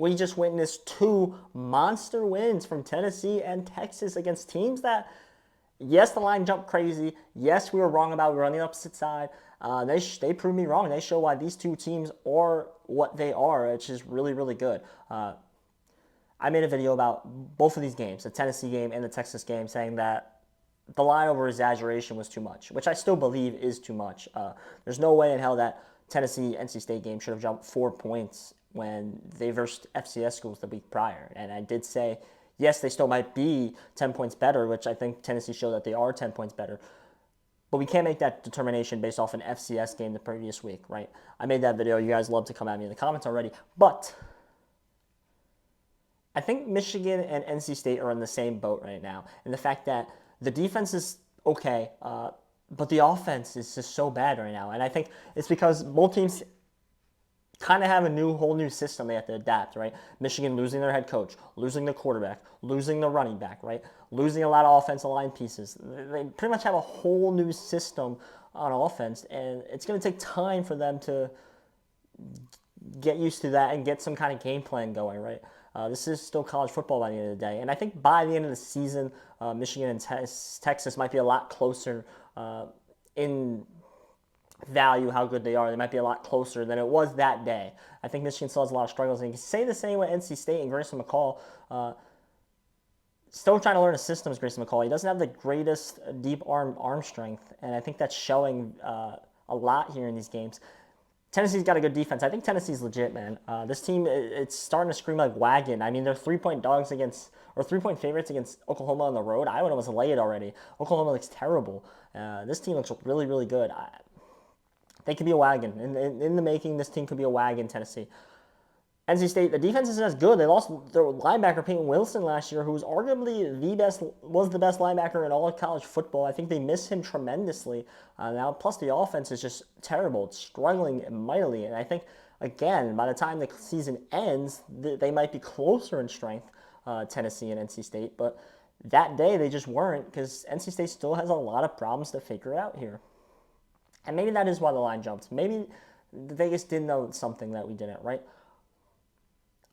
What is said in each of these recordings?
we just witnessed two monster wins from Tennessee and Texas against teams that, yes, the line jumped crazy. Yes, we were wrong about we were on the opposite side. They proved me wrong. They show why these two teams are what they are, which is really, really good. I made a video about both of these games, the Tennessee game and the Texas game, saying that the line over exaggeration was too much, which I still believe is too much. There's no way in hell that Tennessee NC State game should have jumped 4 points when they versed FCS schools the week prior. And I did say, yes, they still might be 10 points better, which I think Tennessee showed that they are 10 points better. But we can't make that determination based off an FCS game the previous week, right? I made that video. You guys love to come at me in the comments already. But I think Michigan and NC State are in the same boat right now. And the fact that the defense is okay, but the offense is just so bad right now. And I think it's because both teams kind of have a whole new system they have to adapt, right? Michigan losing their head coach, losing the quarterback, losing the running back, right? Losing a lot of offensive line pieces. They pretty much have a whole new system on offense, and it's going to take time for them to get used to that and get some kind of game plan going, right? This is still college football by the end of the day. And I think by the end of the season, Michigan and Texas might be a lot closer in value, how good they are. They might be a lot closer than it was that day. I think Michigan still has a lot of struggles. And you can say the same with NC State and Grayson McCall. Still trying to learn a system is Grayson McCall. He doesn't have the greatest deep arm strength. And I think that's showing a lot here in these games. Tennessee's got a good defense. I think Tennessee's legit, man. This team, it's starting to scream like wagon. I mean, they're 3-point dogs against, or 3-point favorites against Oklahoma on the road. I would almost lay it already. Oklahoma looks terrible. This team looks really, really good. They could be a wagon. In the making, this team could be a wagon, Tennessee. NC State, the defense isn't as good. They lost their linebacker, Peyton Wilson, last year, who was arguably was the best linebacker in all of college football. I think they miss him tremendously now. Plus, the offense is just terrible. It's struggling mightily. And I think, again, by the time the season ends, they might be closer in strength, Tennessee and NC State. But that day, they just weren't, because NC State still has a lot of problems to figure out here. And maybe that is why the line jumped. Maybe Vegas did know something that we didn't, right?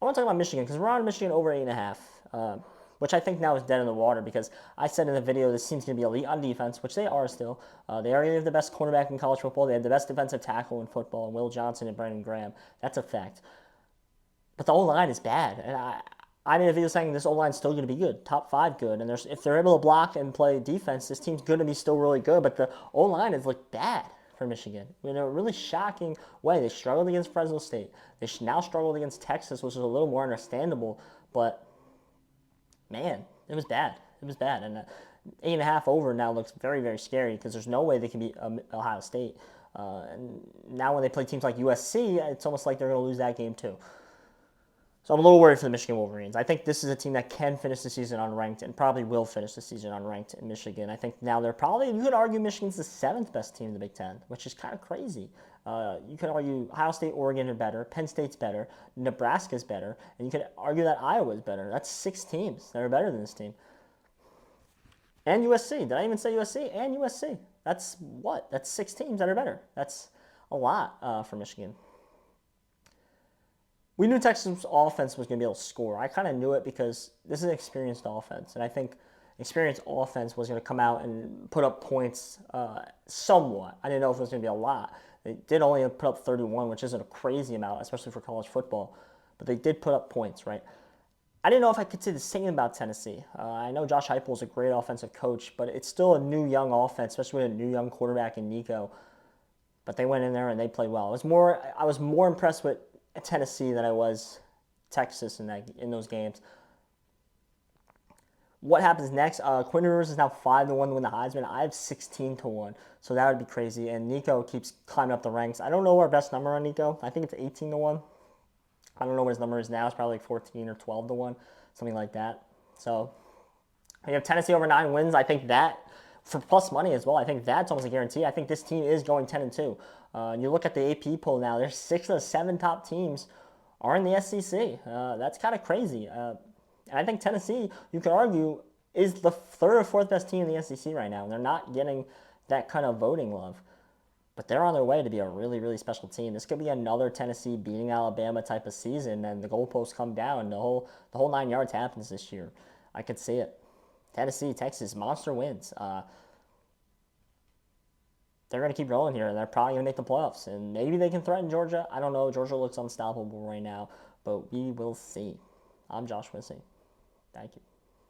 I want to talk about Michigan because we're on Michigan over 8.5, which I think now is dead in the water because I said in the video this team's going to be elite on defense, which they are still. They already have the best cornerback in college football. They have the best defensive tackle in football, and Will Johnson and Brandon Graham. That's a fact. But the O-line is bad, and I made a video saying this O-line is still going to be good, top 5 good. And if they're able to block and play defense, this team's going to be still really good. But the O-line has looked bad for Michigan in a really shocking way. They struggled against Fresno State. They now struggled against Texas, which is a little more understandable. But, man, it was bad. It was bad. And 8.5 over now looks very, very scary because there's no way they can beat Ohio State. And now when they play teams like USC, it's almost like they're going to lose that game too. So I'm a little worried for the Michigan Wolverines. I think this is a team that can finish the season unranked and probably will finish the season unranked in Michigan. I think now they're probably, you could argue Michigan's the 7th best team in the Big Ten, which is kind of crazy. You could argue Ohio State, Oregon are better, Penn State's better, Nebraska's better, and you could argue that Iowa's better. That's 6 teams that are better than this team. And USC. Did I even say USC? And USC. That's what? That's 6 teams that are better. That's a lot for Michigan. We knew Texas' offense was going to be able to score. I kind of knew it because this is an experienced offense, and I think experienced offense was going to come out and put up points somewhat. I didn't know if it was going to be a lot. They did only put up 31, which isn't a crazy amount, especially for college football, but they did put up points, right? I didn't know if I could say the same about Tennessee. I know Josh Heupel is a great offensive coach, but it's still a new young offense, especially with a new young quarterback in Nico. But they went in there and they played well. I was more impressed with Tennessee than I was Texas in those games. What happens next? Quinn Ewers is now 5-1 to win the Heisman. I have 16-1, so that would be crazy. And Nico keeps climbing up the ranks. I don't know our best number on Nico. I think it's 18-1. I don't know what his number is now. It's probably like 14 or 12-1, something like that. So you have Tennessee over 9 wins. I think that for plus money as well. I think that's almost a guarantee. I think this team is going 10-2. And you look at the AP poll now. There's 6 of the 7 top teams are in the SEC. That's kind of crazy. And I think Tennessee, you could argue, is the 3rd or 4th best team in the SEC right now. And they're not getting that kind of voting love. But they're on their way to be a really, really special team. This could be another Tennessee beating Alabama type of season, and the goalposts come down. The whole 9 yards happens this year. I could see it. Tennessee, Texas, monster wins. They're going to keep rolling here, and they're probably going to make the playoffs. And maybe they can threaten Georgia. I don't know. Georgia looks unstoppable right now, but we will see. I'm Josh Wissing. Thank you.